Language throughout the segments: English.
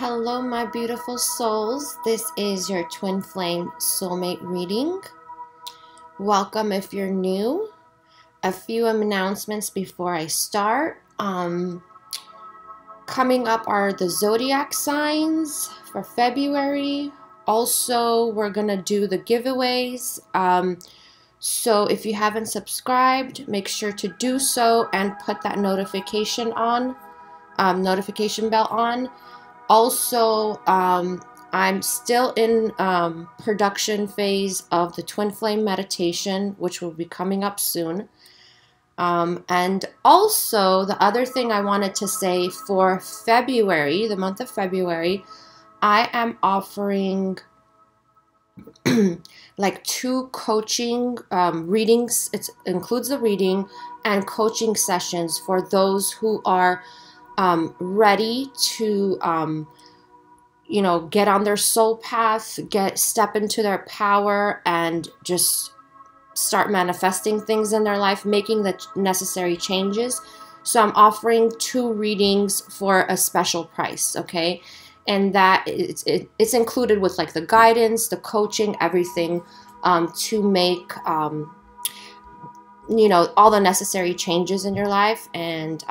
Hello, my beautiful souls. This is your twin flame soulmate reading. Welcome if you're new. A few announcements before I start. Coming up are the zodiac signs for February. Also, we're gonna do the giveaways. So if you haven't subscribed, make sure to do so and put that notification on, notification bell on. Also, I'm still in production phase of the Twin Flame meditation, which will be coming up soon. And also, the other thing I wanted to say for February, the month of February, I am offering like 2 coaching readings. It includes the reading and coaching sessions for those who are ready to, get on their soul path, step into their power, and just start manifesting things in their life, making the necessary changes. So I'm offering 2 readings for a special price, okay? And that it's included with like the guidance, the coaching, everything, to make all the necessary changes in your life and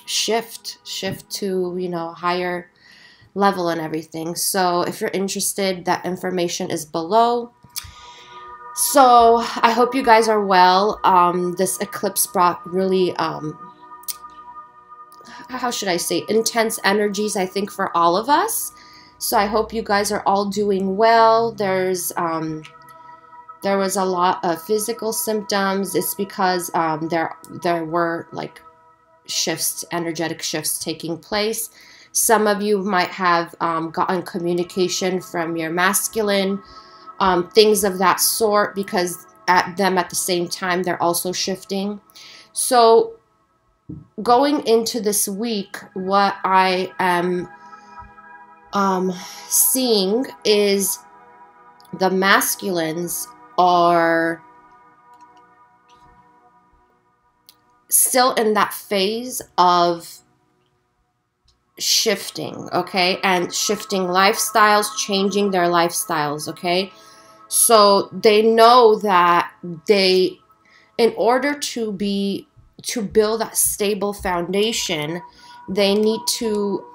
shift to higher level and everything. So if you're interested, that information is below. So I hope you guys are well. This eclipse brought really how should I say, intense energies, I think, for all of us. So I hope you guys are all doing well. There was a lot of physical symptoms. It's because there were like shifts, energetic shifts taking place. Some of you might have gotten communication from your masculine, things of that sort, because at the same time they're also shifting. So going into this week, what I am seeing is the masculines are still in that phase of shifting, okay? And shifting lifestyles, changing their lifestyles, okay? So they know that in order to build that stable foundation, they need to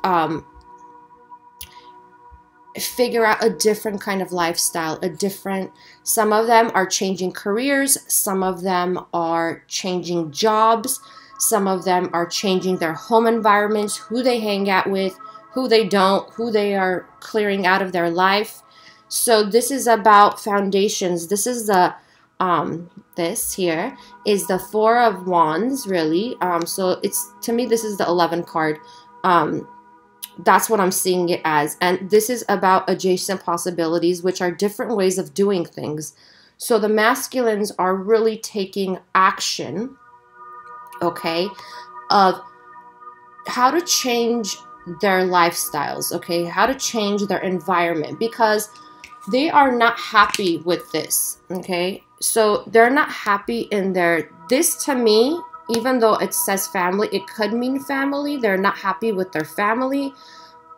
figure out a different kind of lifestyle, some of them are changing careers, some of them are changing jobs, some of them are changing their home environments, who they hang out with, who they don't, who they are clearing out of their life. So this is about foundations. This is the this here is the 4 of Wands, really. So to me, this is the 11 card. That's what I'm seeing it as. And this is about adjacent possibilities, which are different ways of doing things. So the masculines are really taking action, okay, of how to change their lifestyles, okay, how to change their environment, because they are not happy with this, okay? So they're not happy in this to me, even though it says family, it could mean family. They're not happy with their family.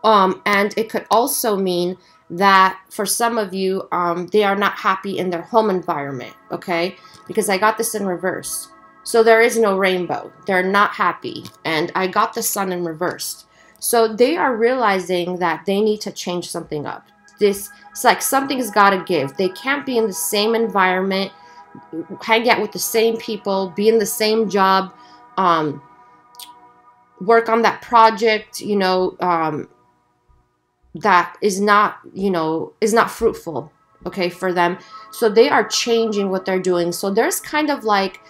And it could also mean that for some of you, they are not happy in their home environment, okay? Because I got this in reverse. So there is no rainbow. They're not happy. And I got the sun in reversed. So they are realizing that they need to change something up. It's like something's got to give. They can't be in the same environment, hang out with the same people, be in the same job, work on that project, that is not fruitful, okay, for them. So they are changing what they're doing. So there's kind of like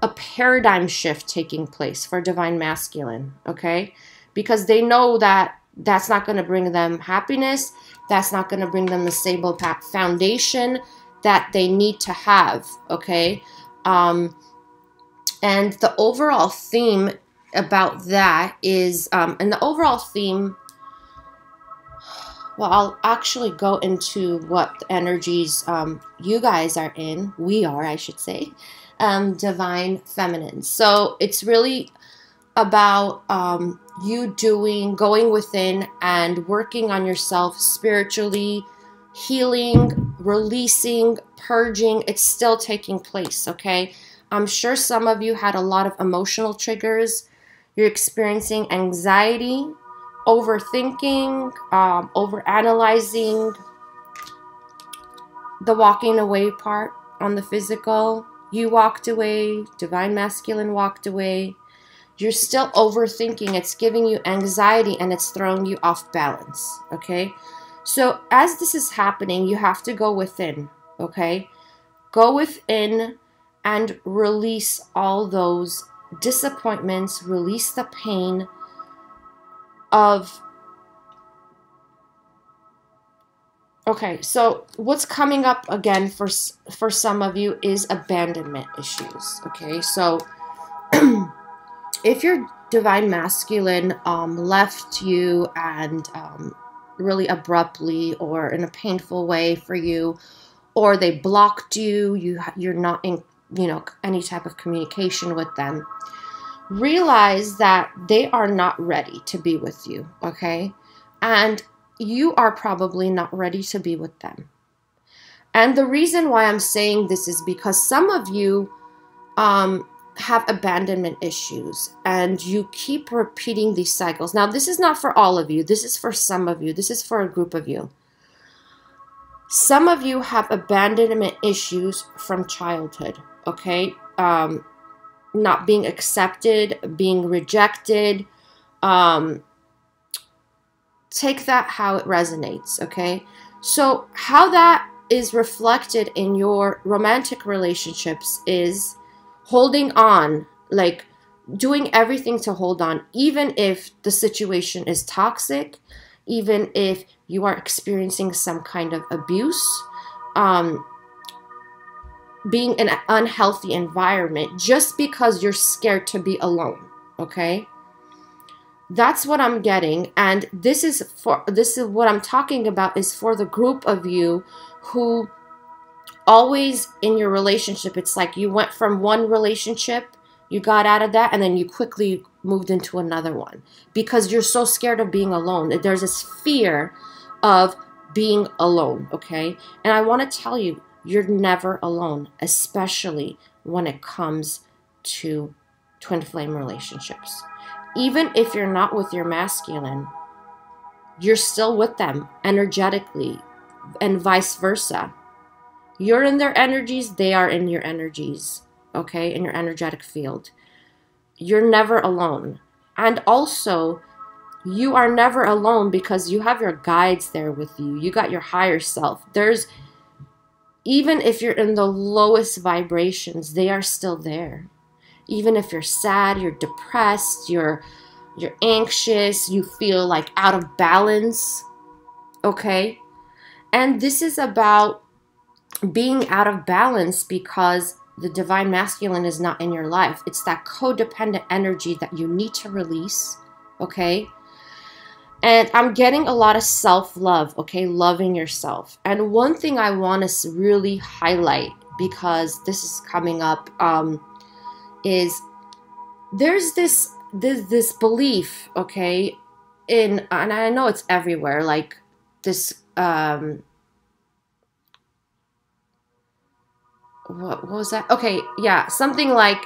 a paradigm shift taking place for Divine Masculine, okay, because they know that that's not going to bring them happiness. That's not going to bring them the stable foundation that they need to have, okay? And the overall theme about that is, and the overall theme, well, I'll actually go into what the energies you guys are in, I should say, Divine Feminine. So it's really about you going within and working on yourself spiritually, healing, releasing, purging. It's still taking place, okay? I'm sure some of you had a lot of emotional triggers. You're experiencing anxiety, overthinking, overanalyzing, the walking away part on the physical. You walked away, divine masculine walked away. You're still overthinking. It's giving you anxiety and it's throwing you off balance, okay? So as this is happening, you have to go within, okay? Go within and release all those disappointments, release the pain of... Okay, so what's coming up again for some of you is abandonment issues, okay? So if your divine masculine left you and really abruptly or in a painful way for you, or they blocked you, you're not in, you know, any type of communication with them, realize that they are not ready to be with you, okay? And you are probably not ready to be with them. And the reason why I'm saying this is because some of you have abandonment issues and you keep repeating these cycles. Now, this is not for all of you. This is for some of you. This is for a group of you. Some of you have abandonment issues from childhood, okay? Not being accepted, being rejected. Take that how it resonates, okay? So how that is reflected in your romantic relationships is holding on, like doing everything to hold on, even if the situation is toxic, even if you are experiencing some kind of abuse, being in an unhealthy environment, just because you're scared to be alone, okay? That's what I'm getting, and this is what I'm talking about is for the group of you who always in your relationship, it's like you went from one relationship, you got out of that, and then you quickly moved into another one because you're so scared of being alone. There's this fear of being alone, okay? And I want to tell you, you're never alone, especially when it comes to twin flame relationships. Even if you're not with your masculine, you're still with them energetically and vice versa. You're in their energies, they are in your energies, okay, in your energetic field. You're never alone. And also, you are never alone because you have your guides there with you. You got your higher self. Even if you're in the lowest vibrations, they are still there. Even if you're sad, you're depressed, you're anxious, you feel like out of balance, okay? And this is about being out of balance because the divine masculine is not in your life. It's that codependent energy that you need to release, okay? And I'm getting a lot of self-love, okay? Loving yourself. And one thing I want to really highlight, because this is coming up, is there's this belief, okay, and I know it's everywhere, like this, what was that? Okay, yeah, something like,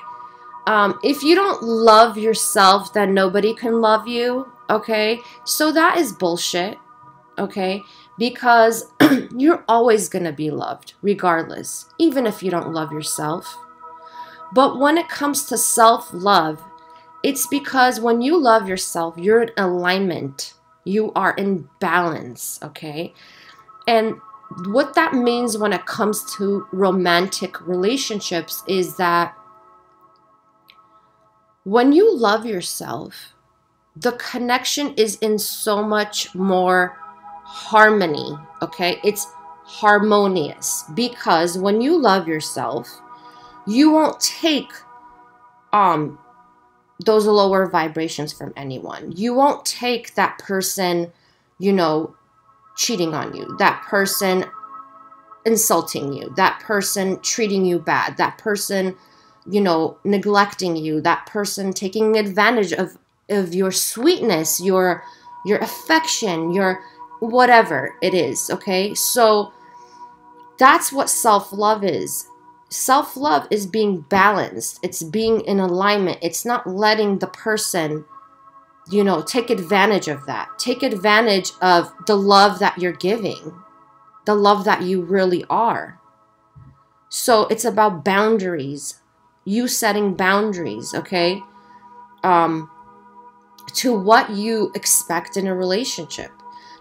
if you don't love yourself, then nobody can love you, okay? So that is bullshit, okay? Because you're always gonna be loved, regardless, even if you don't love yourself. But when it comes to self-love, it's because when you love yourself, you're in alignment. You are in balance, okay? And what that means when it comes to romantic relationships is that when you love yourself, the connection is in so much more harmony, okay? It's harmonious because when you love yourself, you won't take those lower vibrations from anyone. You won't take that person, you know, cheating on you, that person insulting you, that person treating you bad, that person, you know, neglecting you, that person taking advantage of your sweetness, your affection, your whatever it is, okay? So that's what self-love is. Self-love is being balanced. It's being in alignment. It's not letting the person, you know, take advantage of that. Take advantage of the love that you're giving, the love that you really are. So it's about boundaries, you setting boundaries, okay, to what you expect in a relationship.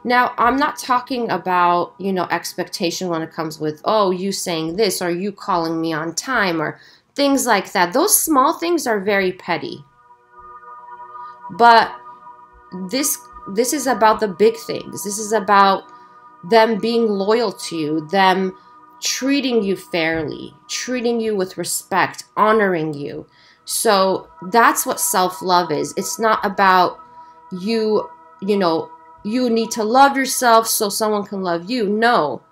Now, I'm not talking about, you know, expectation when it comes with, oh, you saying this, or you calling me on time, or things like that. Those small things are very petty. But this is about the big things. This is about them being loyal to you, them treating you fairly, treating you with respect, honoring you. So that's what self-love is. It's not about you know, you need to love yourself so someone can love you. No.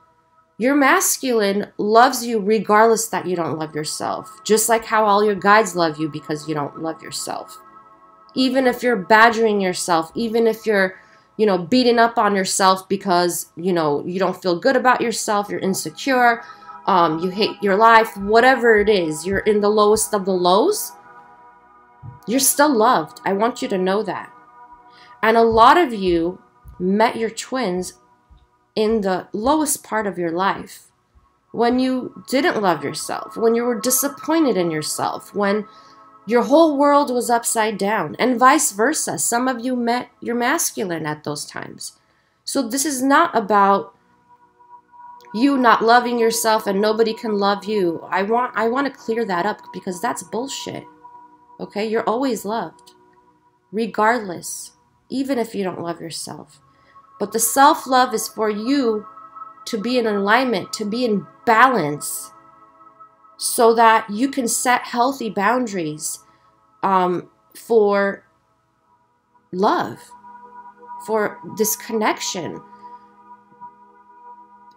Your masculine loves you regardless that you don't love yourself. Just like how all your guides love you because you don't love yourself. Even if you're badgering yourself, even if you're, you know, beating up on yourself because, you know, you don't feel good about yourself, you're insecure, you hate your life, whatever it is, you're in the lowest of the lows, you're still loved. I want you to know that. And a lot of you met your twins in the lowest part of your life, when you didn't love yourself, when you were disappointed in yourself, when your whole world was upside down, and vice versa. Some of you met your masculine at those times. So this is not about you not loving yourself and nobody can love you. I want to clear that up, because that's bullshit. Okay? You're always loved, regardless, even if you don't love yourself. But the self-love is for you to be in alignment, to be in balance, so that you can set healthy boundaries for love, for this connection.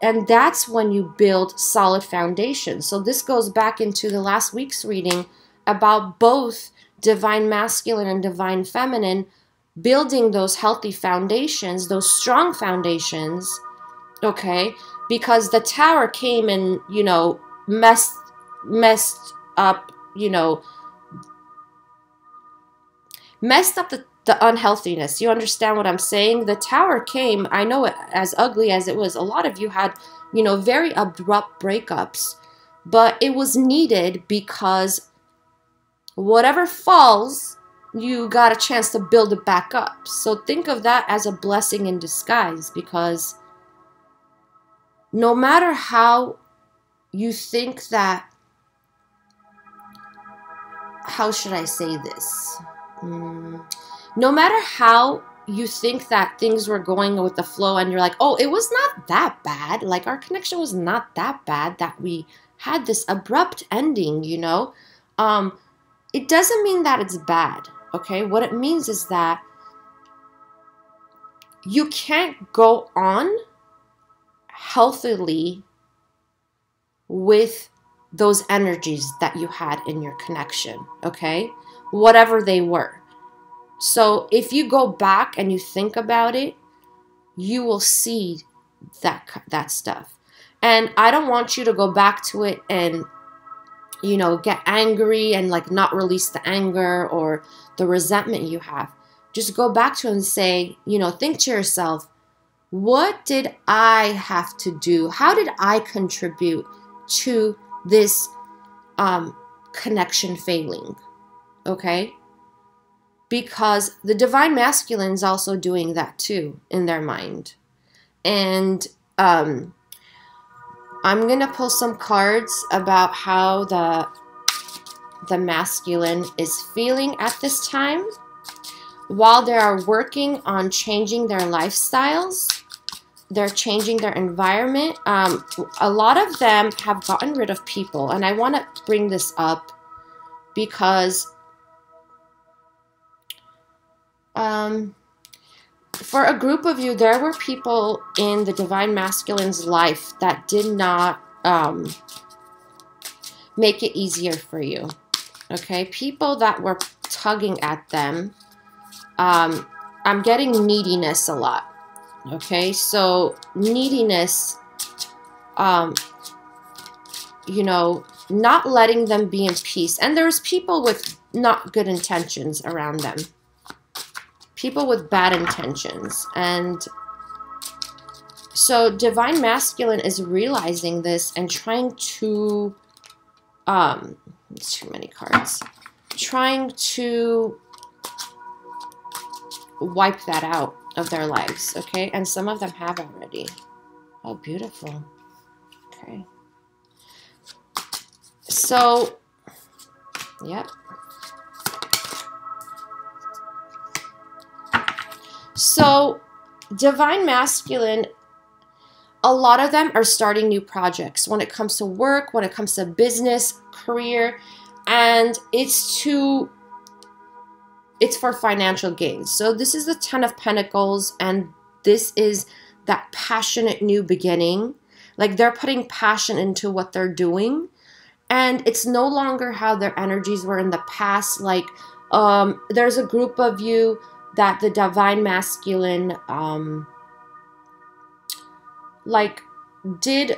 And that's when you build solid foundations. So this goes back into the last week's reading about both divine masculine and divine feminine, building those healthy foundations, those strong foundations, okay? Because the tower came and, you know, messed up, you know, messed up the unhealthiness. You understand what I'm saying? The tower came, I know it, as ugly as it was, a lot of you had, you know, very abrupt breakups, but it was needed, because whatever falls, you got a chance to build it back up. So think of that as a blessing in disguise, because no matter how you think that, how should I say this? No matter how you think that things were going with the flow and you're like, oh, it was not that bad. Like, our connection was not that bad that we had this abrupt ending, you know? It doesn't mean that it's bad, okay? What it means is that you can't go on healthily with those energies that you had in your connection, okay? Whatever they were. So if you go back and you think about it, you will see that stuff. And I don't want you to go back to it and, you know, get angry and like not release the anger or the resentment you have. Just go back to it and say, you know, think to yourself, what did I have to do? How did I contribute to this connection failing? Okay? Because the divine masculine is also doing that too in their mind. And I'm going to pull some cards about how the masculine is feeling at this time while they are working on changing their lifestyles. They're changing their environment. A lot of them have gotten rid of people. And I want to bring this up because for a group of you, there were people in the divine masculine's life that did not make it easier for you. Okay? People that were tugging at them I'm getting neediness a lot. Okay, so neediness, you know, not letting them be in peace. And there's people with not good intentions around them. People with bad intentions. And so Divine Masculine is realizing this and trying to, it's too many cards, trying to wipe that out of their lives, okay? And some of them have already. Oh, beautiful. Okay. So, yep. So, Divine Masculine, a lot of them are starting new projects when it comes to work, when it comes to business, career, and it's for financial gains. So this is the Ten of Pentacles, and this is that passionate new beginning. Like they're putting passion into what they're doing, and it's no longer how their energies were in the past. Like there's a group of you that the Divine Masculine like did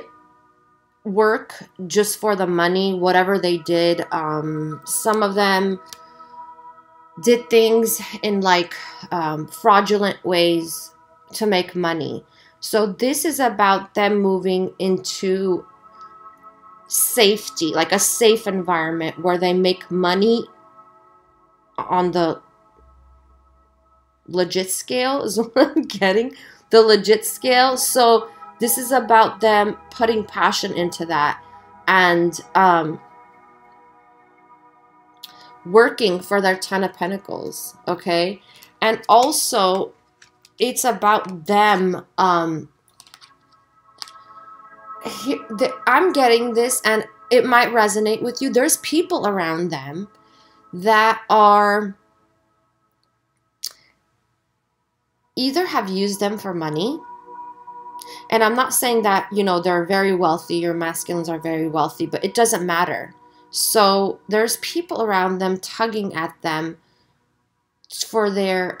work just for the money, whatever they did. Some of them did things in like fraudulent ways to make money. So this is about them moving into safety, like a safe environment where they make money on the legit scale is what I'm getting. The legit scale. So this is about them putting passion into that and working for their Ten of Pentacles, okay? And also, it's about them, I'm getting this, and it might resonate with you. There's people around them that are either have used them for money, and I'm not saying that, you know, they're very wealthy, your masculines are very wealthy, but it doesn't matter. So there's people around them tugging at them for their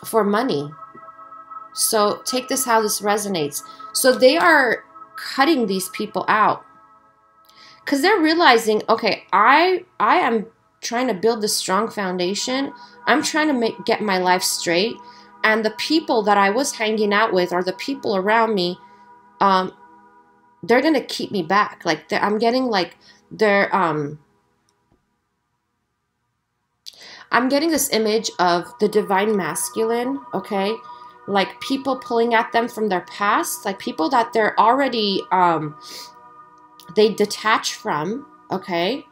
for money. So take this how this resonates. So they are cutting these people out because they're realizing, okay, I am trying to build this strong foundation. I'm trying to get my life straight, and the people that I was hanging out with, or the people around me, they're gonna keep me back. Like I'm getting like they're I'm getting this image of the Divine Masculine, okay? Like people pulling at them from their past, like people that they're already they detach from, okay?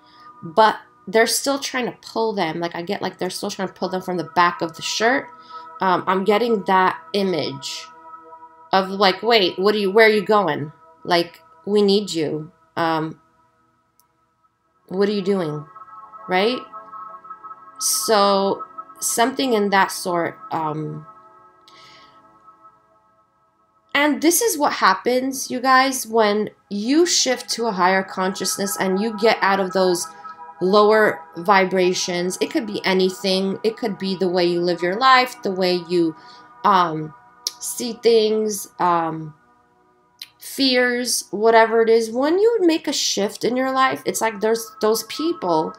But they're still trying to pull them. Like I get like they're still trying to pull them from the back of the shirt. I'm getting that image of like, wait, where are you going? Like, we need you. What are you doing? Right? So something in that sort. And this is what happens, you guys, when you shift to a higher consciousness and you get out of those lower vibrations. It could be anything. It could be the way you live your life, the way you see things, fears, whatever it is. When you make a shift in your life, it's like there's those people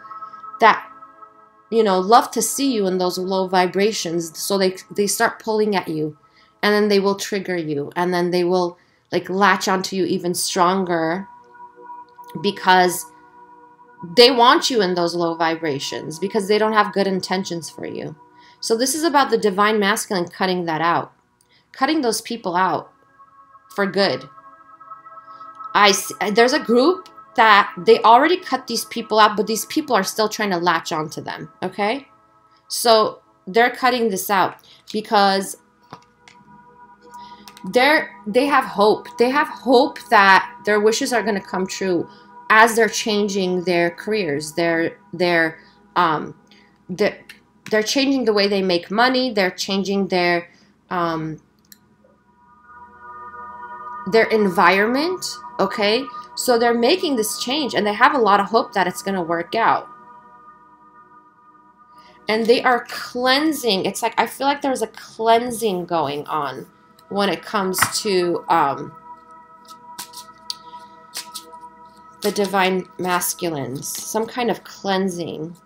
that, you know, love to see you in those low vibrations. So they start pulling at you, and then they will trigger you, and then they will like latch onto you even stronger because they want you in those low vibrations, because they don't have good intentions for you. So this is about the Divine Masculine cutting that out, cutting those people out for good. There's a group that they already cut these people out, but these people are still trying to latch onto them, okay? So they're cutting this out because they have hope. They have hope that their wishes are going to come true as they're changing their careers. They're changing the way they make money. They're changing their environment, okay? So they're making this change, and they have a lot of hope that it's going to work out. And they are cleansing. It's like, I feel like there's a cleansing going on when it comes to the divine masculines. Some kind of cleansing.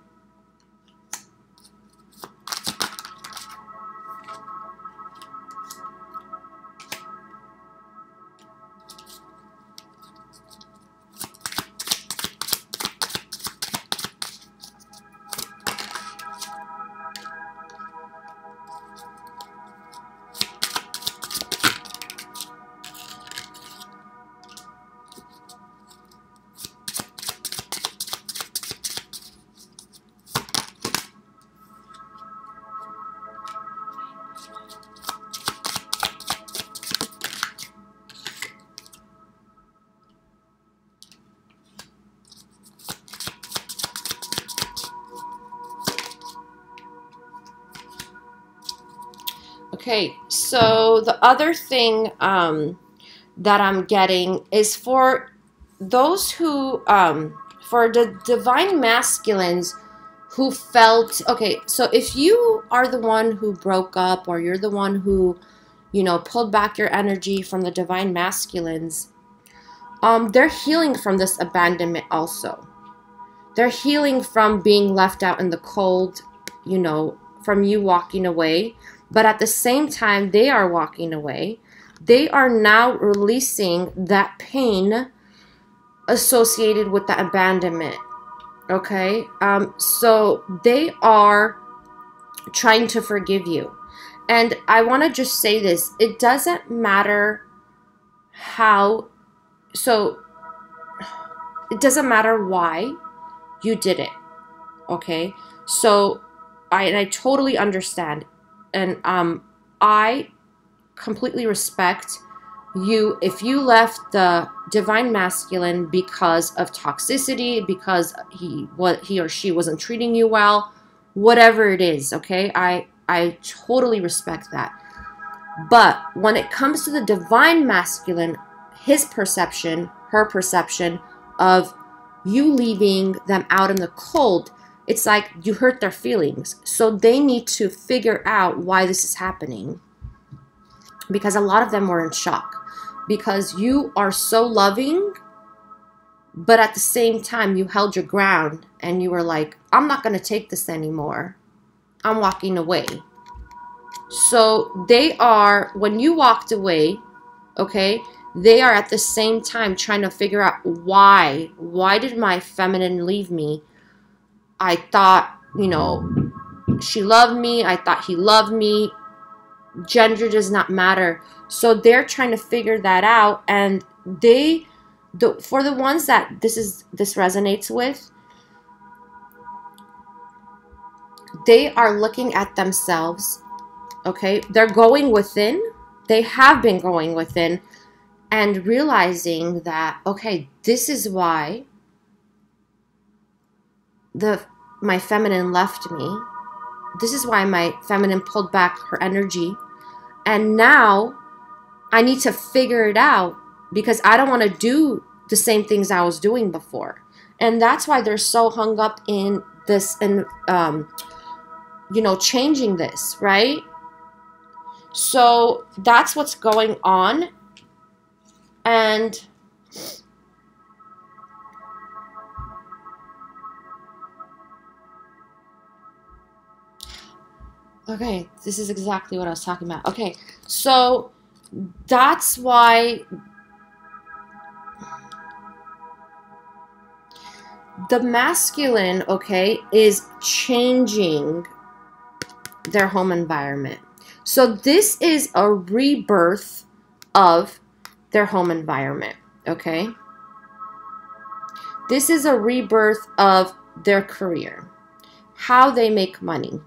Okay, so the other thing that I'm getting is for those who, for the divine masculines who felt, okay, so if you are the one who broke up, or you're the one who, you know, pulled back your energy from the divine masculines, they're healing from this abandonment also. They're healing from being left out in the cold, you know, from you walking away. But at the same time they are walking away, they are now releasing that pain associated with the abandonment. Okay? So they are trying to forgive you. And I want to just say this. It doesn't matter how, so it doesn't matter why you did it. Okay? So I totally understand. And I completely respect you if you left the divine masculine because of toxicity, because he or she wasn't treating you well, whatever it is, okay? I totally respect that. But when it comes to the divine masculine, his perception, her perception of you leaving them out in the cold, it's like you hurt their feelings. So they need to figure out why this is happening. Because a lot of them were in shock. Because you are so loving, but at the same time you held your ground and you were like, I'm not going to take this anymore. I'm walking away. So they are, when you walked away, okay, they are at the same time trying to figure out why. Why did my feminine leave me? I thought, you know, she loved me. I thought he loved me. Gender does not matter. So they're trying to figure that out. And for the ones that this resonates with, they are looking at themselves. Okay, they're going within. They have been going within and realizing that, okay, this is why my feminine left me. This is why my feminine pulled back her energy. And now I need to figure it out because I don't want to do the same things I was doing before. And that's why they're so hung up in this and, you know, changing this, right? So that's what's going on. And okay, this is exactly what I was talking about. Okay, so that's why the masculine, okay, is changing their home environment. So this is a rebirth of their home environment, okay? This is a rebirth of their career, how they make money.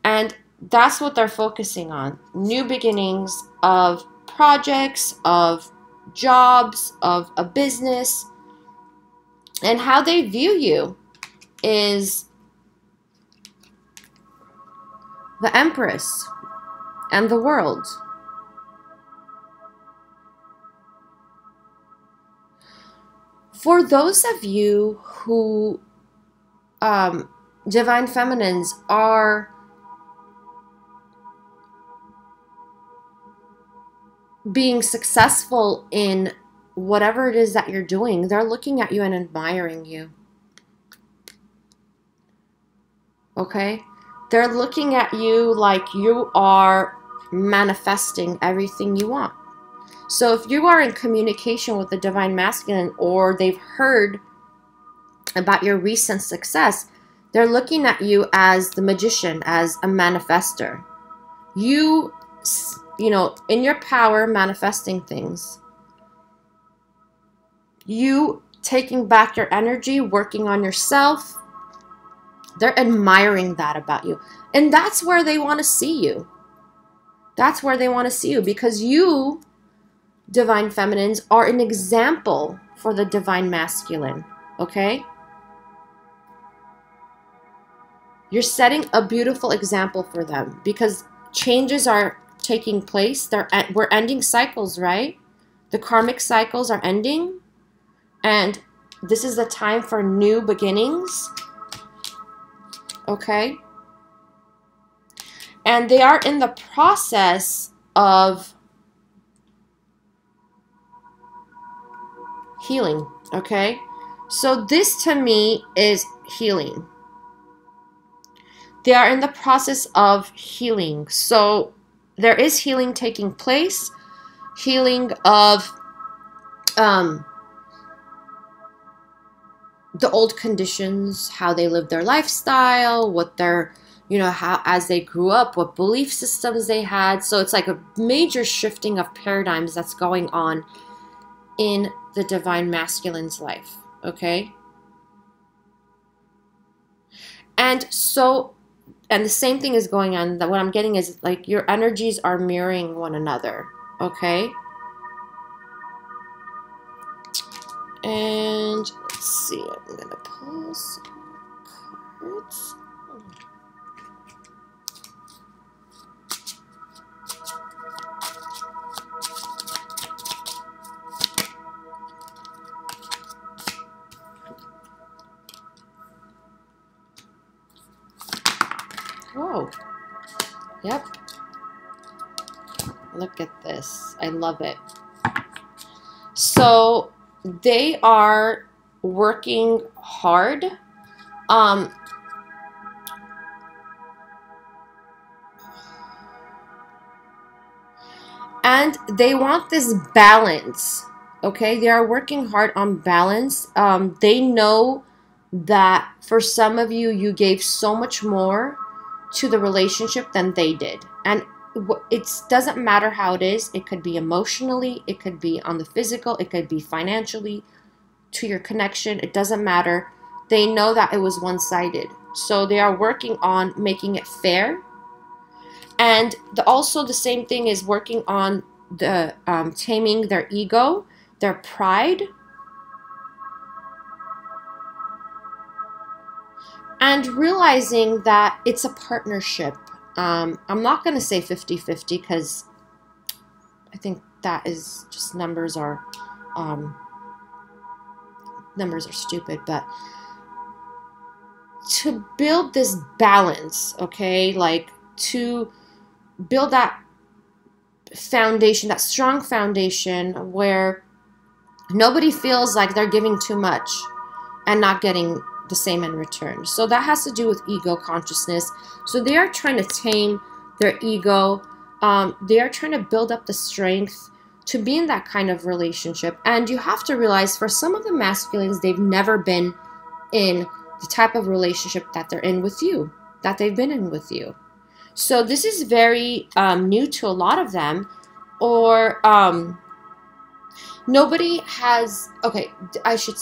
And that's what they're focusing on. New beginnings of projects, of jobs, of a business. And how they view you is the Empress and the world. For those of you who divine feminines are being successful in whatever it is that you're doing, they're looking at you and admiring you. Okay? They're looking at you like you are manifesting everything you want. So if you are in communication with the divine masculine, or they've heard about your recent success, they're looking at you as the magician, as a manifester. You know, in your power, manifesting things. You taking back your energy, working on yourself. They're admiring that about you. And that's where they want to see you. That's where they want to see you, because you, divine feminines, are an example for the divine masculine. Okay? You're setting a beautiful example for them, because changes are taking place. We're ending cycles, right? The karmic cycles are ending. And this is the time for new beginnings. Okay? And they are in the process of healing. Okay? So this to me is healing. They are in the process of healing. So there is healing taking place. Healing of the old conditions, how they lived their lifestyle, what their, you know, how as they grew up, what belief systems they had. So it's like a major shifting of paradigms that's going on in the divine masculine's life. Okay? And so, and the same thing is going on. That what I'm getting is like your energies are mirroring one another. Okay? And let's see, I'm gonna pull some cards. Whoa. Yep. Look at this. I love it. So they are working hard. And they want this balance. Okay? They are working hard on balance. They know that for some of you, you gave so much more to the relationship than they did. And it doesn't matter how it is. It could be emotionally, it could be on the physical, it could be financially, to your connection. It doesn't matter. They know that it was one-sided. So they are working on making it fair. And also the same thing is working on the taming their ego, their pride, and realizing that it's a partnership. I'm not going to say 50-50 because I think that is just numbers are stupid. But to build this balance, okay, like to build that foundation, that strong foundation where nobody feels like they're giving too much and not getting the same in return. So that has to do with ego consciousness. So they are trying to tame their ego. They are trying to build up the strength to be in that kind of relationship. And you have to realize for some of the masculines, they've never been in the type of relationship that they're in with you, that they've been in with you. So this is very new to a lot of them. Or nobody has, okay, I shouldn't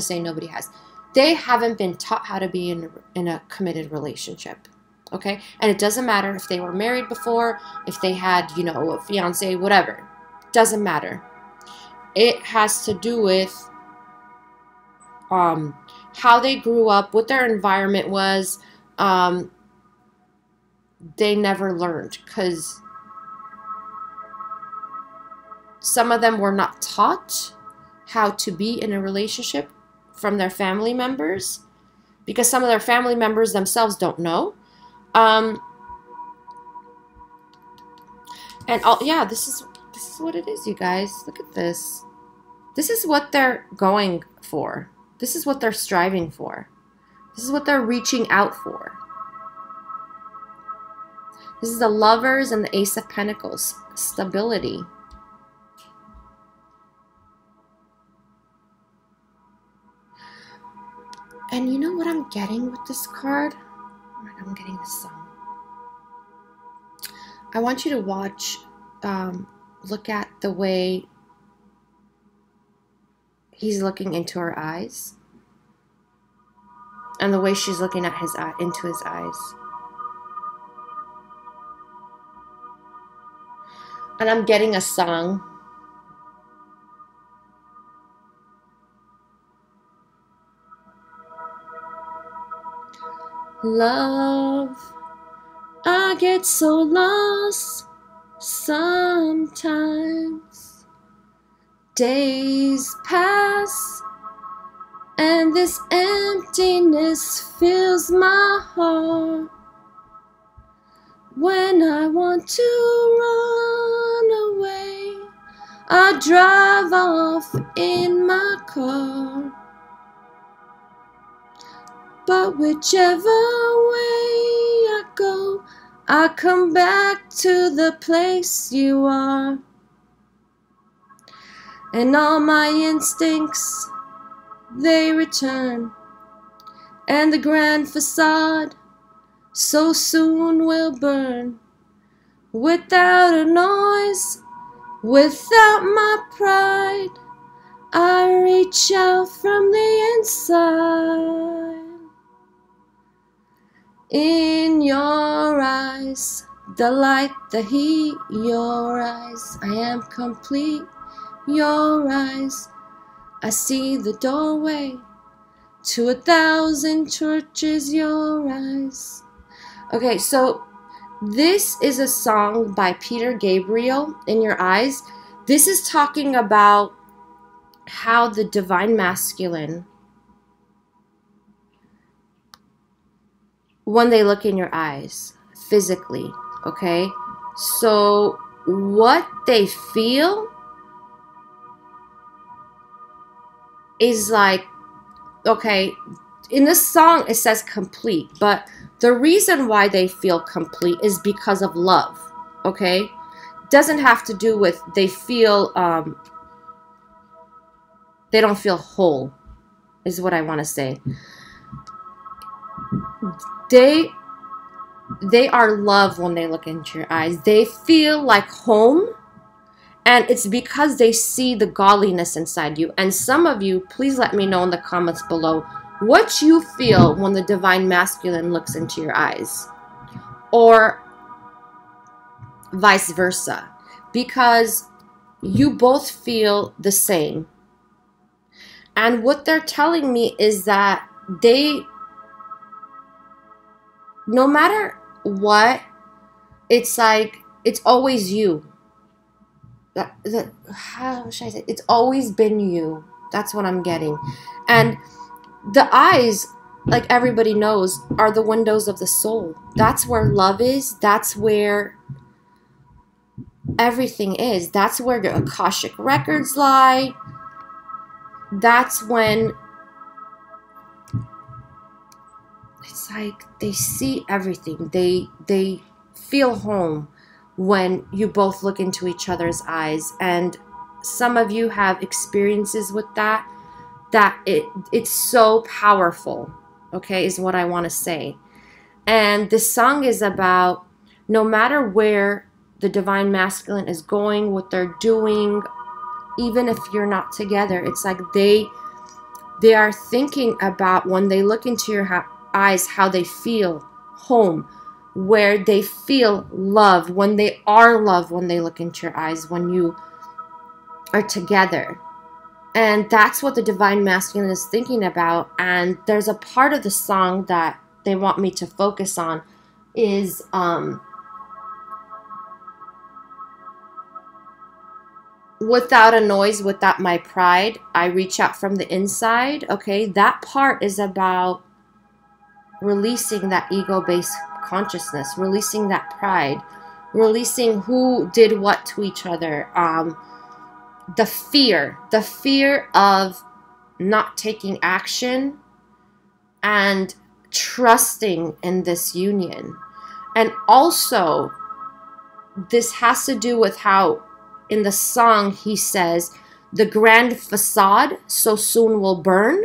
say nobody has. They haven't been taught how to be in a committed relationship, okay? And it doesn't matter if they were married before, if they had, you know, a fiance, whatever. Doesn't matter. It has to do with how they grew up, what their environment was. They never learned because some of them were not taught how to be in a relationship from their family members. because some of their family members themselves don't know. And yeah, this is what it is, you guys. Look at this. This is what they're going for. This is what they're striving for. This is what they're reaching out for. This is the Lovers and the Ace of Pentacles. Stability. And you know what I'm getting with this card? I'm getting this song. I want you to watch, look at the way he's looking into her eyes. And the way she's looking at into his eyes. And I'm getting a song. Love, I get so lost sometimes. Days pass and this emptiness fills my heart. When I want to run away, I drive off in my car. But whichever way I go, I come back to the place you are. And all my instincts, they return. And the grand facade so soon will burn. Without a noise, without my pride, I reach out from the inside. In your eyes, the light, the heat, your eyes, I am complete. Your eyes, I see the doorway to 1,000 churches, your eyes. Okay, so this is a song by Peter Gabriel, In Your Eyes. This is talking about how the divine masculine, when they look in your eyes, physically, okay? So what they feel is like, okay, in this song it says complete, but the reason why they feel complete is because of love, okay? Doesn't have to do with they feel, they don't feel whole, is what I want to say. They are loved when they look into your eyes. They feel like home, and it's because they see the godliness inside you. And some of you, please let me know in the comments below what you feel when the divine masculine looks into your eyes, or vice versa, because you both feel the same. And what they're telling me is that no matter what, it's like, it's always you. How should I say? It's always been you. That's what I'm getting. And the eyes, like everybody knows, are the windows of the soul. That's where love is. That's where everything is. That's where the Akashic records lie. That's when it's like they see everything. They feel home when you both look into each other's eyes. And some of you have experiences with that it's so powerful, okay, is what I want to say. And this song is about, no matter where the divine masculine is going, what they're doing, even if you're not together, it's like they are thinking about, when they look into your eyes, how they feel home, where they feel love, when they are loved, when they look into your eyes, when you are together. And that's what the divine masculine is thinking about. And there's a part of the song that they want me to focus on is without a noise, without my pride, I reach out from the inside. Okay, that part is about releasing that ego-based consciousness, releasing that pride, releasing who did what to each other, the fear of not taking action and trusting in this union. And also, this has to do with how in the song he says, the grand facade so soon will burn.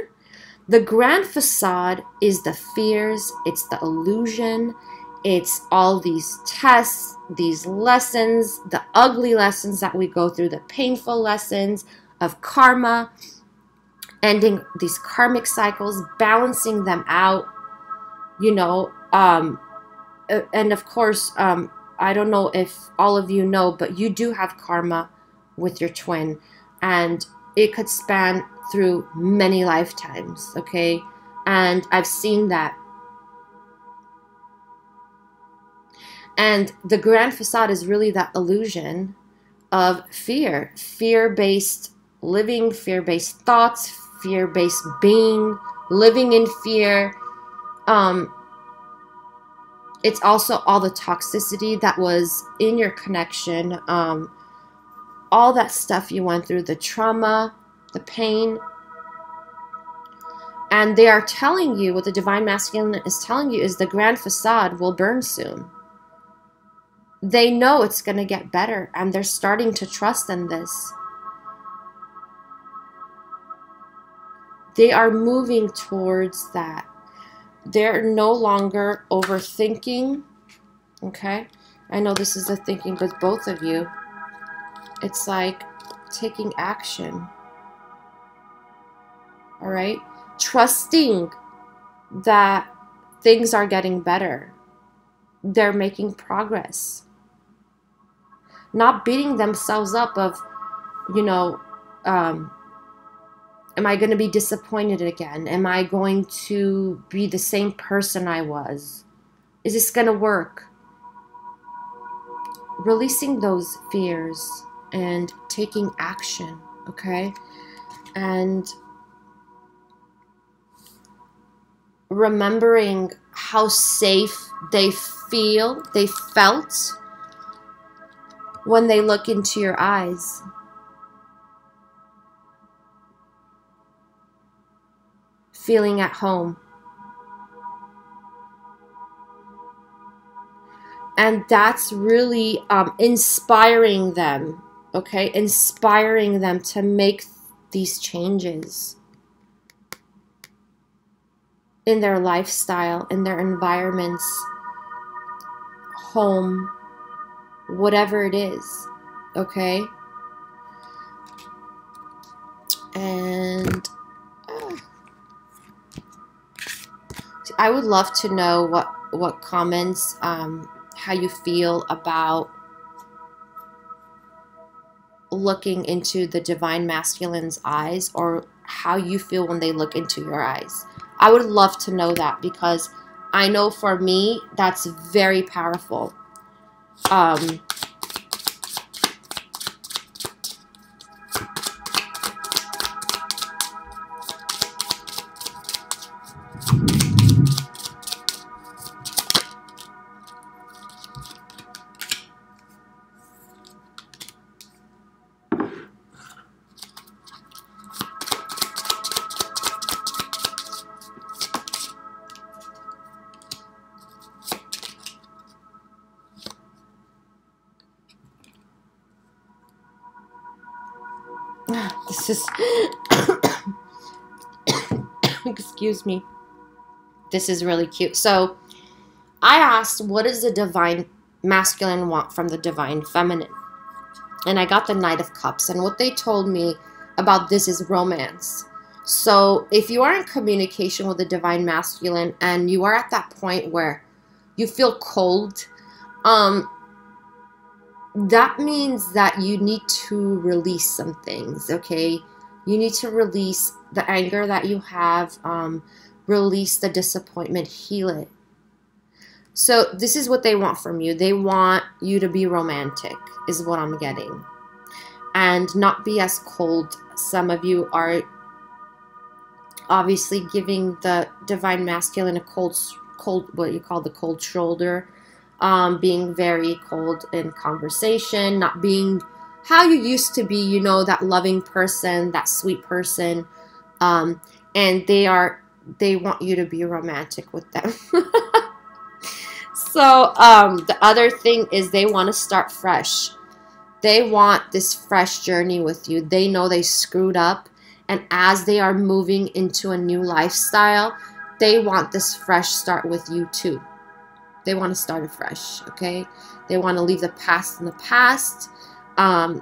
The grand facade is the fears, it's the illusion, it's all these tests, these lessons, the ugly lessons that we go through, the painful lessons of karma, ending these karmic cycles, balancing them out, you know. And of course, I don't know if all of you know, but you do have karma with your twin, and it could span through many lifetimes, okay? And I've seen that. And the grand facade is really that illusion of fear, fear-based living, fear-based thoughts, fear-based being, living in fear. It's also all the toxicity that was in your connection, all that stuff you went through, the trauma, the pain. And they are telling you, what the Divine Masculine is telling you, is the grand facade will burn soon. They know it's going to get better, and they're starting to trust in this. They are moving towards that. They're no longer overthinking, okay? I know this is a thinking with both of you. It's like taking action, all right? Trusting that things are getting better. They're making progress. Not beating themselves up of, you know, am I going to be disappointed again? Am I going to be the same person I was? Is this going to work? Releasing those fears and taking action, okay? And remembering how safe they felt when they look into your eyes. Feeling at home. And that's really inspiring them, okay? Inspiring them to make these changes in their lifestyle, in their environments, home, whatever it is, okay? And I would love to know what comments, how you feel about looking into the Divine Masculine's eyes, or how you feel when they look into your eyes. I would love to know that, because I know for me, that's very powerful. This is, excuse me. This is really cute. So I asked, what does the Divine Masculine want from the Divine Feminine? And I got the Knight of Cups. And what they told me about this is romance. So if you are in communication with the Divine Masculine and you are at that point where you feel cold, that means that you need to release some things, okay? You need to release the anger that you have, release the disappointment, heal it. So this is what they want from you. They want you to be romantic, is what I'm getting. And not be as cold. Some of you are obviously giving the Divine Masculine a cold cold, what you call the cold shoulder, being very cold in conversation, not being how you used to be, you know, that loving person, that sweet person. And they want you to be romantic with them. So the other thing is they want to start fresh. They want this fresh journey with you. They know they screwed up, and as they are moving into a new lifestyle, they want this fresh start with you too. They want to start afresh, okay? They want to leave the past in the past, and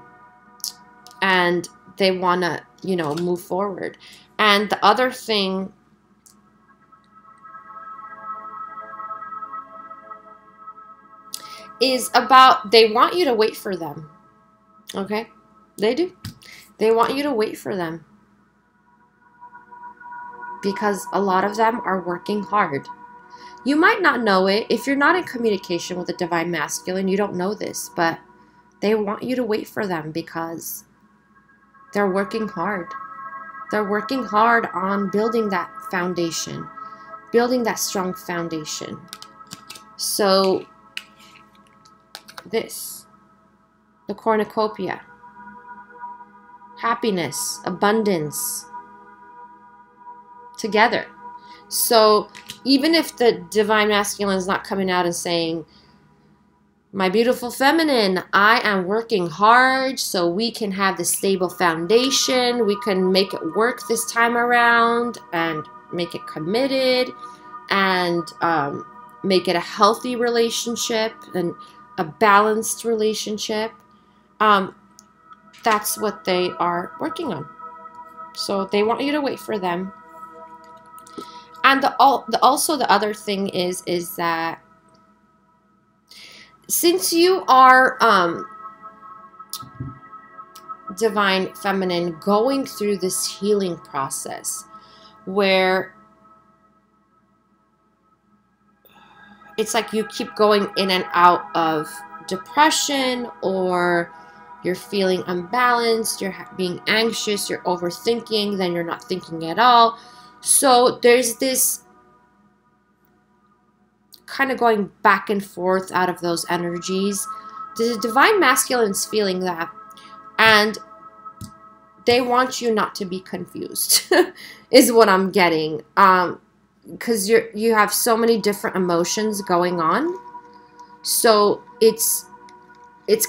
they want to, you know, move forward. And the other thing is about they want you to wait for them, okay? They do. They want you to wait for them because a lot of them are working hard. You might not know it. If you're not in communication with the Divine Masculine, you don't know this, but they want you to wait for them because they're working hard. They're working hard on building that foundation, building that strong foundation. So this, the cornucopia, happiness, abundance, together. So even if the Divine Masculine is not coming out and saying, my beautiful feminine, I am working hard so we can have the stable foundation, we can make it work this time around and make it committed and make it a healthy relationship and a balanced relationship. That's what they are working on. So they want you to wait for them. And also the other thing is that since you are Divine Feminine going through this healing process where it's like you keep going in and out of depression, or you're feeling unbalanced, you're being anxious, you're overthinking, then you're not thinking at all. So there's this kind of going back and forth out of those energies. The Divine Masculine's feeling that, and they want you not to be confused is what I'm getting, because you have so many different emotions going on, so it's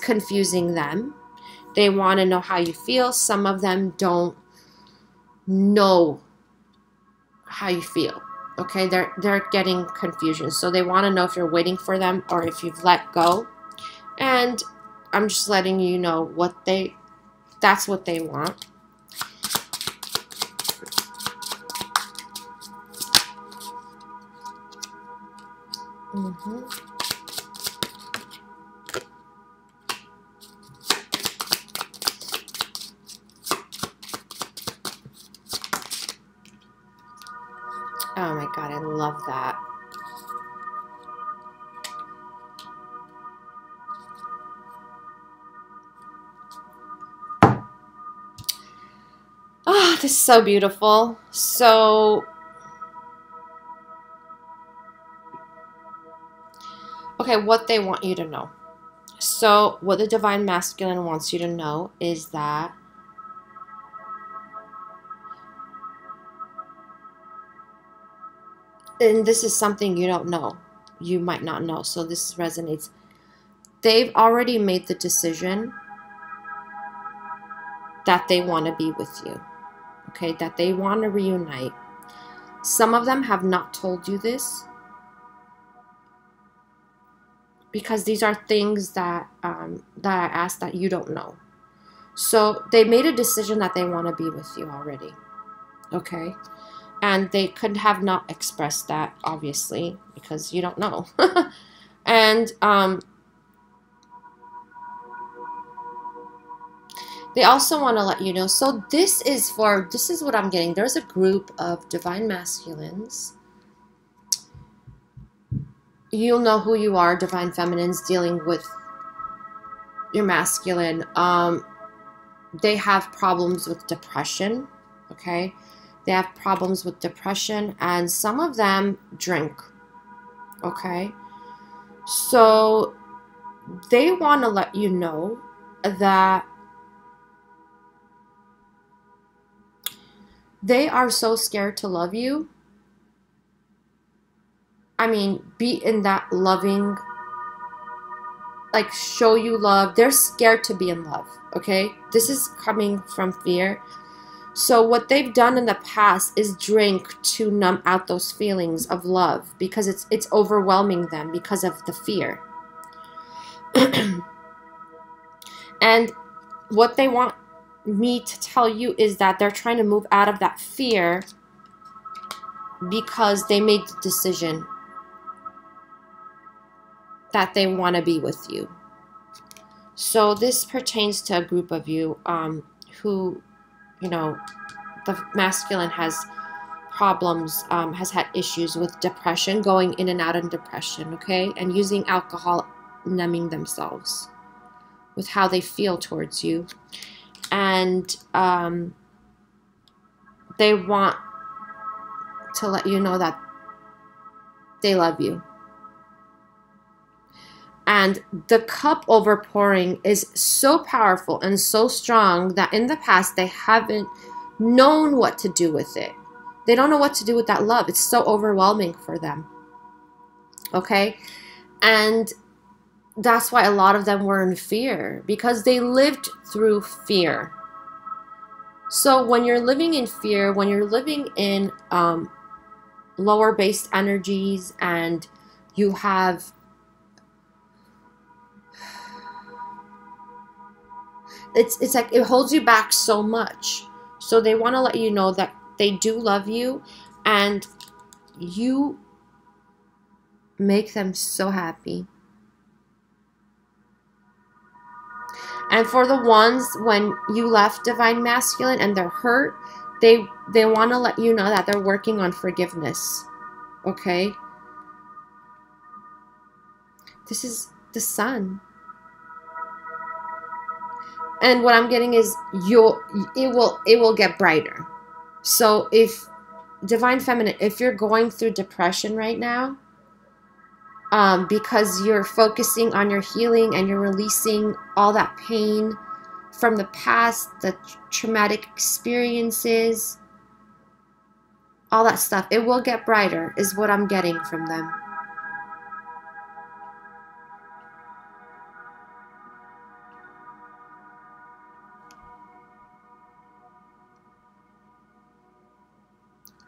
confusing them. They want to know how you feel. Some of them don't know how you feel. Okay, they're getting confusion, so they want to know if you're waiting for them or if you've let go. And I'm just letting you know that's what they want. Oh my God, I love that. Oh, this is so beautiful. So, okay, what they want you to know. So, what the Divine Masculine wants you to know is that and this is something you don't know. You might not know, so this resonates. They've already made the decision that they want to be with you. Okay, that they want to reunite. Some of them have not told you this because these are things that that I asked that you don't know. So they made a decision that they want to be with you already. Okay, and they could have not expressed that, obviously, because you don't know. And they also want to let you know. So this is what I'm getting. There's a group of Divine Masculines. You'll know who you are, Divine Feminines, dealing with your masculine. They have problems with depression, okay? They have problems with depression, and some of them drink. okay? So they want to let you know that they are so scared to love you. I mean, be in that loving, like, show you love. They're scared to be in love, okay? This is coming from fear. So what they've done in the past is drink to numb out those feelings of love, because it's overwhelming them because of the fear. And what they want me to tell you is that they're trying to move out of that fear because they made the decision that they want to be with you. So this pertains to a group of you who, you know, the masculine has problems, has had issues with depression, going in and out in depression, okay? And using alcohol, numbing themselves with how they feel towards you. And they want to let you know that they love you. And the cup overpouring is so powerful and so strong that in the past they haven't known what to do with it. They don't know what to do with that love. It's so overwhelming for them. Okay? And that's why a lot of them were in fear, because they lived through fear. So when you're living in fear, when you're living in lower based energies, and you have it's like it holds you back so much. So they want to let you know that they do love you, and you make them so happy. And for the ones when you left Divine Masculine and they're hurt, they want to let you know that they're working on forgiveness. Okay? This is the Sun. And what I'm getting is it will get brighter. So if Divine Feminine, if you're going through depression right now, because you're focusing on your healing and you're releasing all that pain from the past, the traumatic experiences, all that stuff, it will get brighter is what I'm getting from them.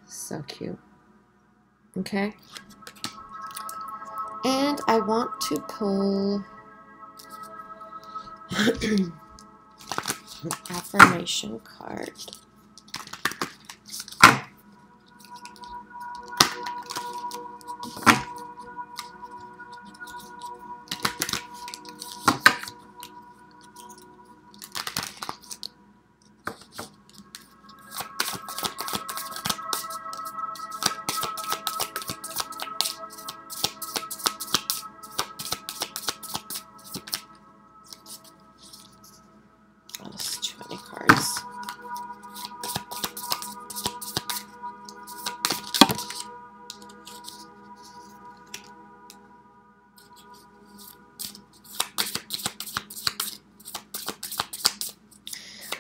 So cute. Okay. And I want to pull an affirmation card.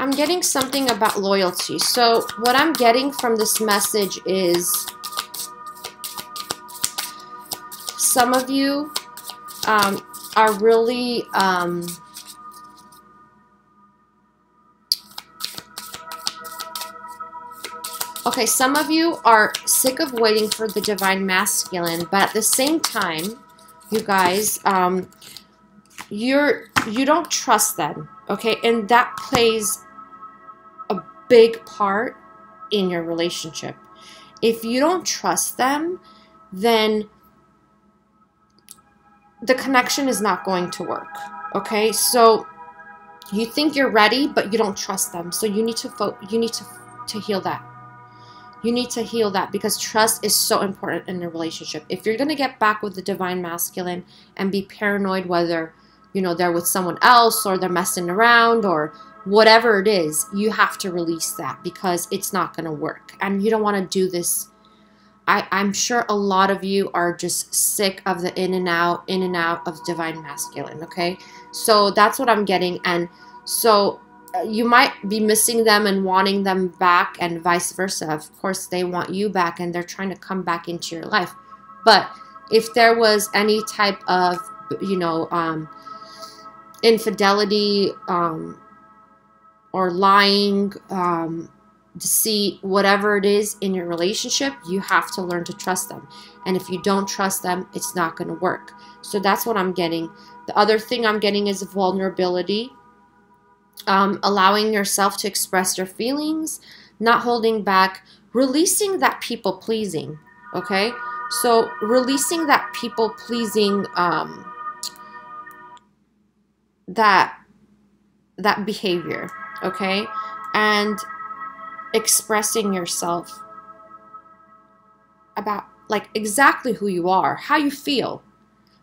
I'm getting something about loyalty. So what I'm getting from this message is some of you are really okay, some of you are sick of waiting for the Divine Masculine, but at the same time, you guys, you don't trust them, okay? And that plays a big part in your relationship. If you don't trust them, then the connection is not going to work, okay? So you think you're ready, but you don't trust them. So you need to heal that. You need to heal that, because trust is so important in a relationship. If you're going to get back with the Divine Masculine and be paranoid whether, you know, they're with someone else or they're messing around or whatever it is, you have to release that, because it's not going to work. And you don't want to do this I'm sure a lot of you are just sick of the in and out of divine masculine, okay? So that's what I'm getting. And so you might be missing them and wanting them back, and vice versa. Of course, they want you back and they're trying to come back into your life. But if there was any type of, you know, infidelity or lying, deceit, whatever it is in your relationship, you have to learn to trust them. And if you don't trust them, it's not going to work. So that's what I'm getting. The other thing I'm getting is vulnerability, allowing yourself to express your feelings, not holding back, releasing that people pleasing. Okay, so releasing that people pleasing, that behavior. Okay, and expressing yourself about like exactly who you are, how you feel,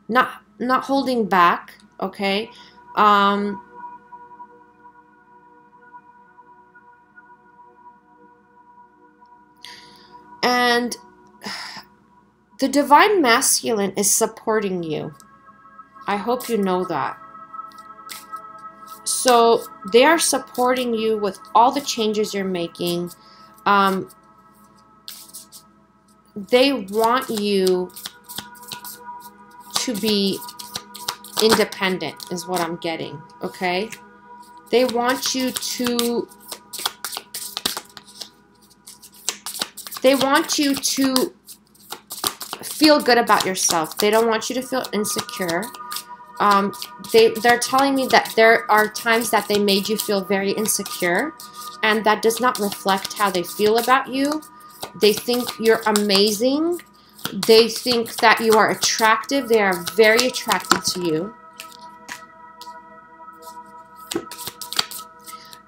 not holding back. Okay, and the divine masculine is supporting you. I hope you know that. So they are supporting you with all the changes you're making. They want you to be independent is what I'm getting, okay? They want you to feel good about yourself. They don't want you to feel insecure. They're telling me that there are times that they made you feel very insecure, and that does not reflect how they feel about you. They think you're amazing. They think that you are attractive. They are very attracted to you.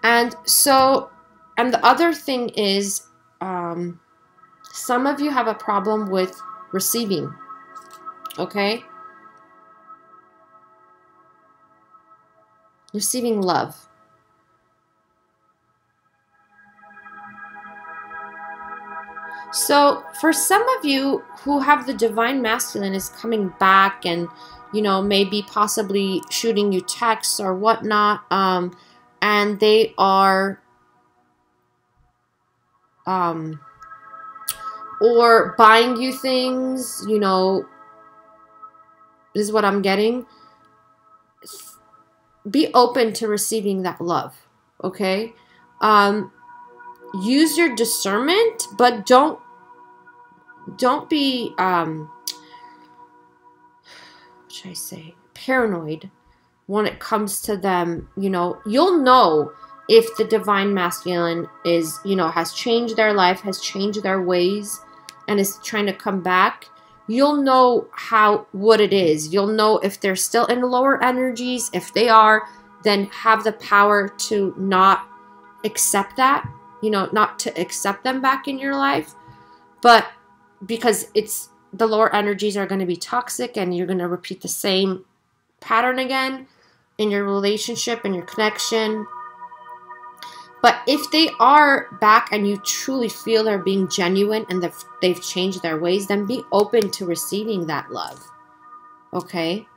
And so, and the other thing is, some of you have a problem with receiving, okay? Receiving love. So for some of you who have the divine masculine is coming back and, you know, maybe possibly shooting you texts or whatnot, and they are, or buying you things, you know, this is what I'm getting. Be open to receiving that love, okay? Use your discernment, but don't be, what should I say, paranoid when it comes to them. You know, you'll know if the divine masculine is, you know, has changed their life, has changed their ways, and is trying to come back. You'll know what it is. You'll know if they're still in lower energies. If they are, then have the power to not accept that, you know, not to accept them back in your life. But because it's the lower energies are going to be toxic, and you're going to repeat the same pattern again in your relationship and your connection. But if they are back and you truly feel they're being genuine and they've changed their ways, then be open to receiving that love. Okay?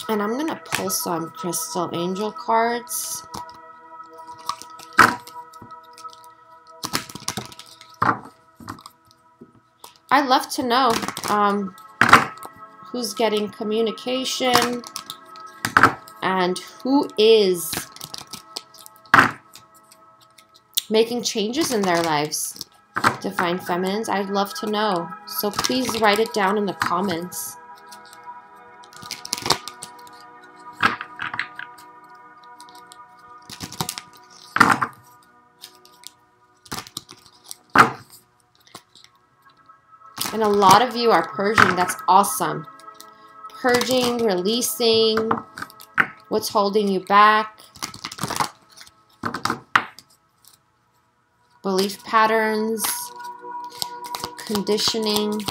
And I'm going to pull some crystal angel cards. I'd love to know who's getting communication and who is making changes in their lives. Divine Feminines, I'd love to know. So please write it down in the comments. And a lot of you are purging. That's awesome. Purging, releasing what's holding you back. Belief patterns, conditioning.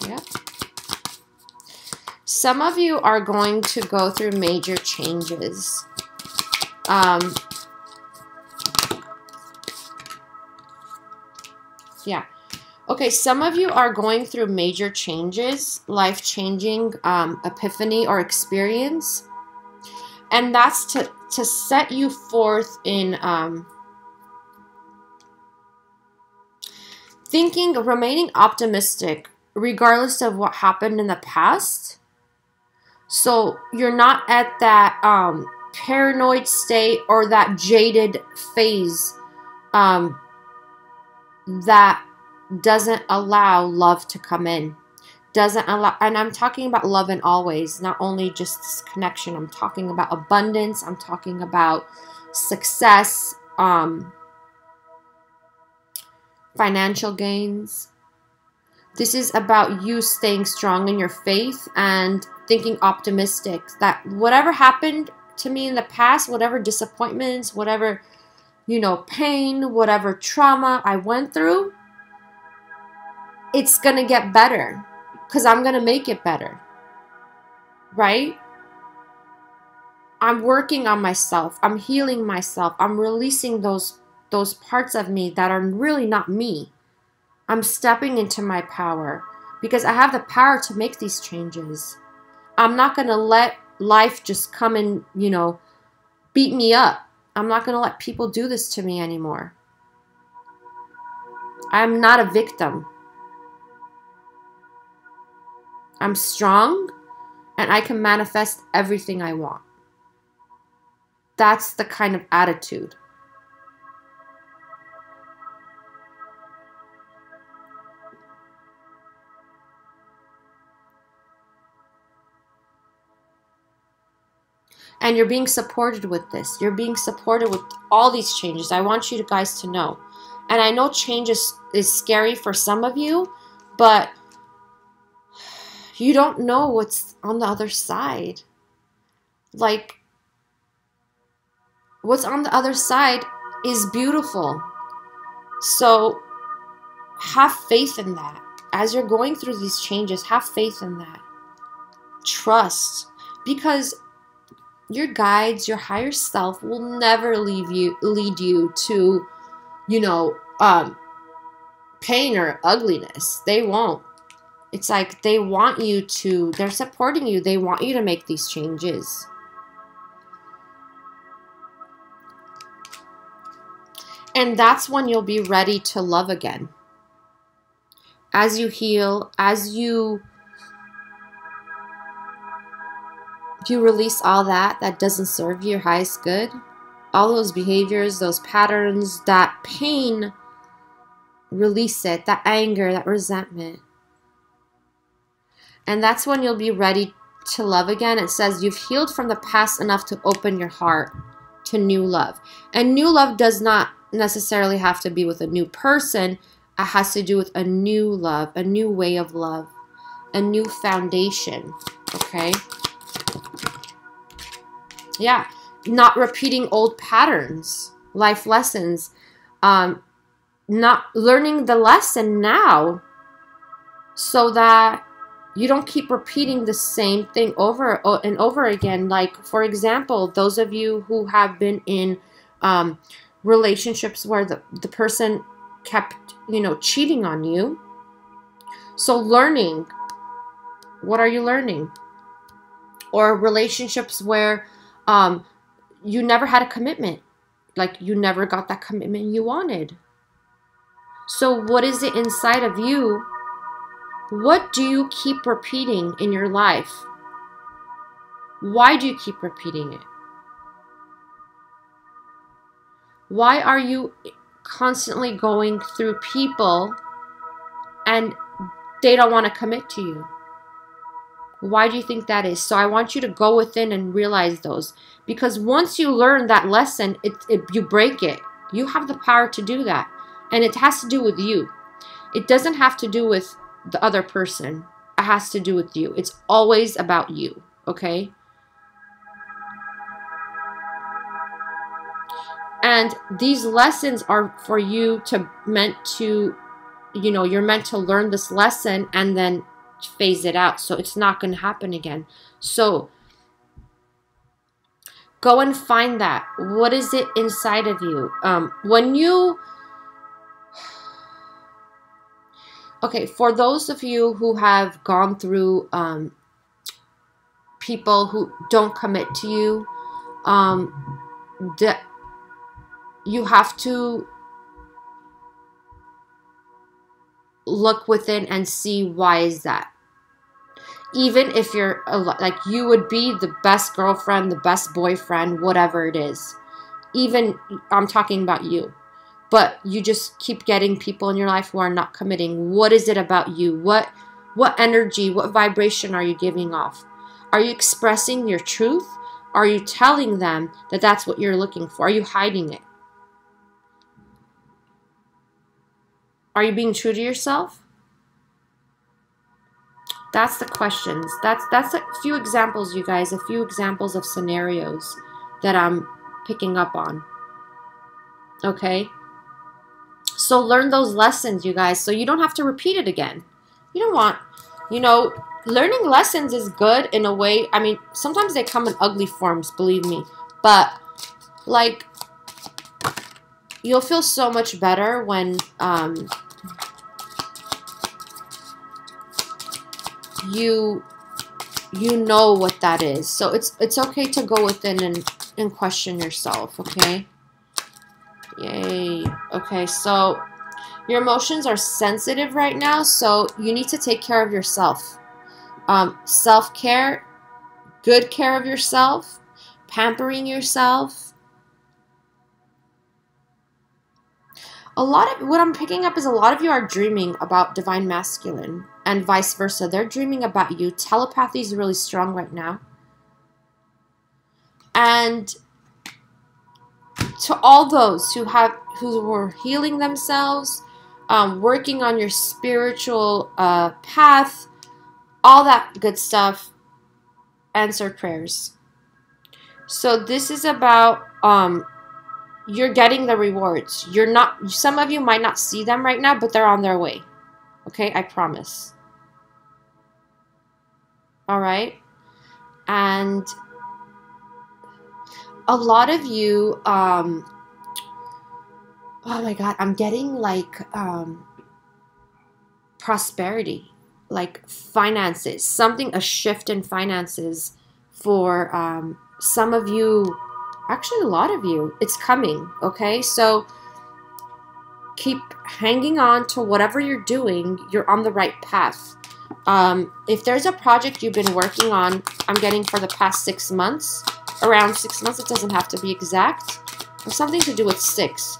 Yep. Some of you are going to go through major changes. Yeah. Okay, some of you are going through major changes, life-changing epiphany or experience. And that's to set you forth in remaining optimistic, regardless of what happened in the past. So you're not at that paranoid state or that jaded phase that doesn't allow love to come in. Doesn't allow, and I'm talking about love in all ways, not only just this connection. I'm talking about abundance. I'm talking about success, financial gains. This is about you staying strong in your faith and thinking optimistic that whatever happened to me in the past, whatever disappointments, whatever, you know, pain, whatever trauma I went through, it's going to get better because I'm going to make it better, right? I'm working on myself. I'm healing myself. I'm releasing those parts of me that are really not me. I'm stepping into my power because I have the power to make these changes. I'm not going to let life just come and, you know, beat me up. I'm not going to let people do this to me anymore. I'm not a victim. I'm strong and I can manifest everything I want. That's the kind of attitude. And you're being supported with this. You're being supported with all these changes. I want you guys to know. And I know change is scary for some of you, but you don't know what's on the other side. Like, what's on the other side is beautiful. So have faith in that. As you're going through these changes, have faith in that. Trust. Because your guides, your higher self will never lead you to, you know, pain or ugliness. They won't. It's like they want you to, they're supporting you. They want you to make these changes. And that's when you'll be ready to love again. As you heal, as you release all that doesn't serve your highest good, all those behaviors, those patterns, that pain, release it, that anger, that resentment. And that's when you'll be ready to love again. It says you've healed from the past enough to open your heart to new love. And new love does not necessarily have to be with a new person. It has to do with a new love, a new way of love, a new foundation, okay? Yeah, not repeating old patterns, life lessons, not learning the lesson now so that you don't keep repeating the same thing over and over again. Like, for example, those of you who have been in relationships where the person kept, you know, cheating on you. So learning, what are you learning? Or relationships where you never had a commitment. Like, you never got that commitment you wanted. So what is it inside of you? What do you keep repeating in your life? Why do you keep repeating it? Why are you constantly going through people and they don't want to commit to you? Why do you think that is? So I want you to go within and realize those. Because once you learn that lesson, you break it. You have the power to do that. And it has to do with you. It doesn't have to do with the other person. It has to do with you. It's always about you, okay? And these lessons are for you meant to, you know, you're meant to learn this lesson and then phase it out. So it's not going to happen again. So Go and find that. What is it inside of you? When you... Okay, for those of you who have gone through people who don't commit to you, you have to look within and see why is that. Even if you're like, you would be the best girlfriend, the best boyfriend, whatever it is. Even, I'm talking about you. But you just keep getting people in your life who are not committing. What is it about you? What energy, what vibration are you giving off? Are you expressing your truth? Are you telling them that that's what you're looking for? Are you hiding it? Are you being true to yourself? That's the questions. That's a few examples, you guys. A few examples of scenarios that I'm picking up on. Okay? So learn those lessons, you guys, so you don't have to repeat it again. You don't want, you know, learning lessons is good in a way. I mean, sometimes they come in ugly forms, believe me. But, like, you'll feel so much better when you know what that is. So it's okay to go within and question yourself, okay? Yay. Okay, so your emotions are sensitive right now, so you need to take care of yourself. Self-care, good care of yourself, pampering yourself. A lot of what I'm picking up is a lot of you are dreaming about divine masculine and vice versa. They're dreaming about you. Telepathy is really strong right now. And to all those who were healing themselves, working on your spiritual path, all that good stuff, answered prayers. So this is about you're getting the rewards. You're not, some of you might not see them right now, but they're on their way. Okay, I promise. All right. And a lot of you, oh my God, I'm getting like prosperity, like finances, something, a shift in finances for some of you, actually a lot of you. It's coming, okay? So keep hanging on to whatever you're doing. You're on the right path. If there's a project you've been working on, I'm getting for the past 6 months, around 6 months, it doesn't have to be exact, or something to do with 6.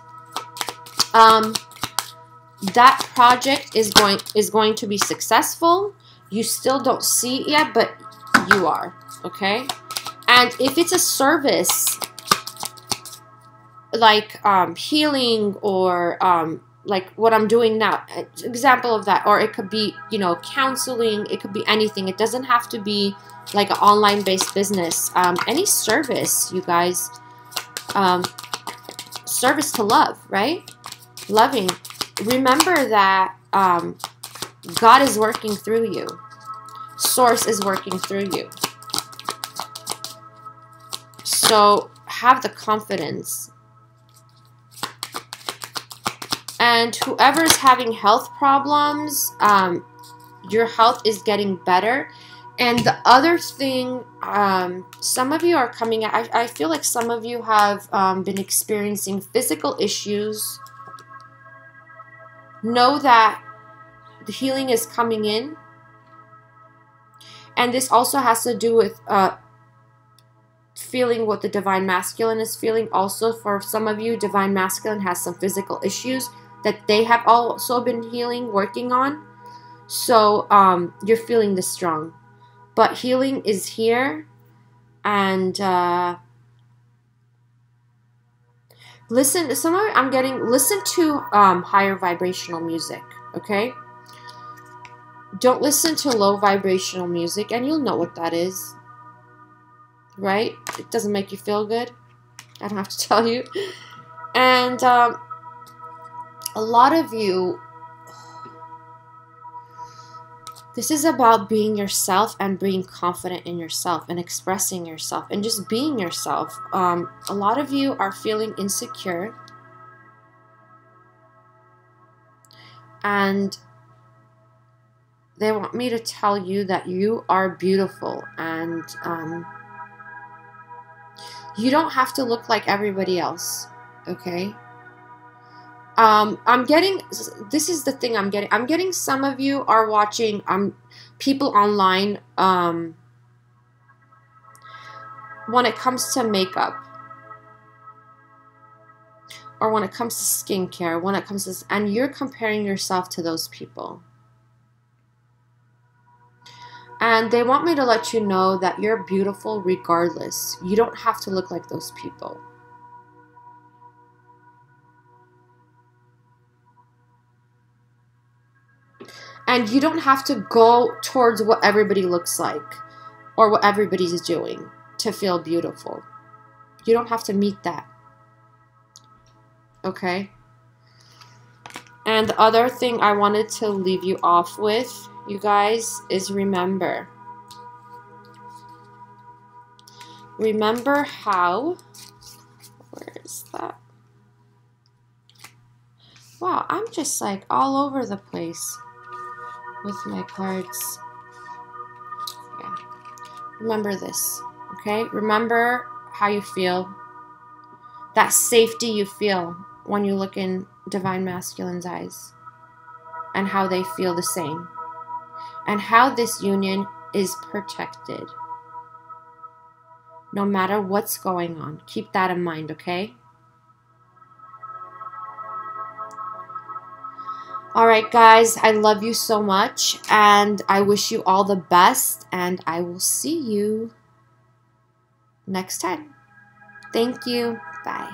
That project is going to be successful. You still don't see it yet, but you are, okay? And if it's a service like healing or like what I'm doing now, example of that, or it could be, you know, counseling, it could be anything. It doesn't have to be like an online based business. Any service, you guys, service to love, right? Loving. Remember that God is working through you. Source is working through you. So have the confidence. And whoever is having health problems, your health is getting better. And the other thing, some of you are coming out, I feel like some of you have been experiencing physical issues. Know that the healing is coming in. And this also has to do with feeling what the divine masculine is feeling. Also, for some of you, divine masculine has some physical issues that they have also been healing, working on. So you're feeling this strong. But healing is here. And listen, listen to higher vibrational music, okay? Don't listen to low vibrational music, and you'll know what that is, right? It doesn't make you feel good. I don't have to tell you. And a lot of you, This is about being yourself and being confident in yourself and expressing yourself and just being yourself. A lot of you are feeling insecure, and they want me to tell you that you are beautiful, and you don't have to look like everybody else, okay? I'm getting, this is the thing I'm getting some of you are watching people online when it comes to makeup, or when it comes to skincare, when it comes to, and you're comparing yourself to those people. And they want me to let you know that you're beautiful regardless. You don't have to look like those people. And you don't have to go towards what everybody looks like or what everybody's doing to feel beautiful. You don't have to meet that. Okay? And the other thing I wanted to leave you off with, you guys, is remember how, where is that? Wow, I'm just like all over the place with my cards. Yeah. Remember this, okay? Remember how you feel. That safety you feel when you look in Divine Masculine's eyes. And how they feel the same. And how this union is protected. No matter what's going on. Keep that in mind, okay? Alright guys, I love you so much, and I wish you all the best, and I will see you next time. Thank you. Bye.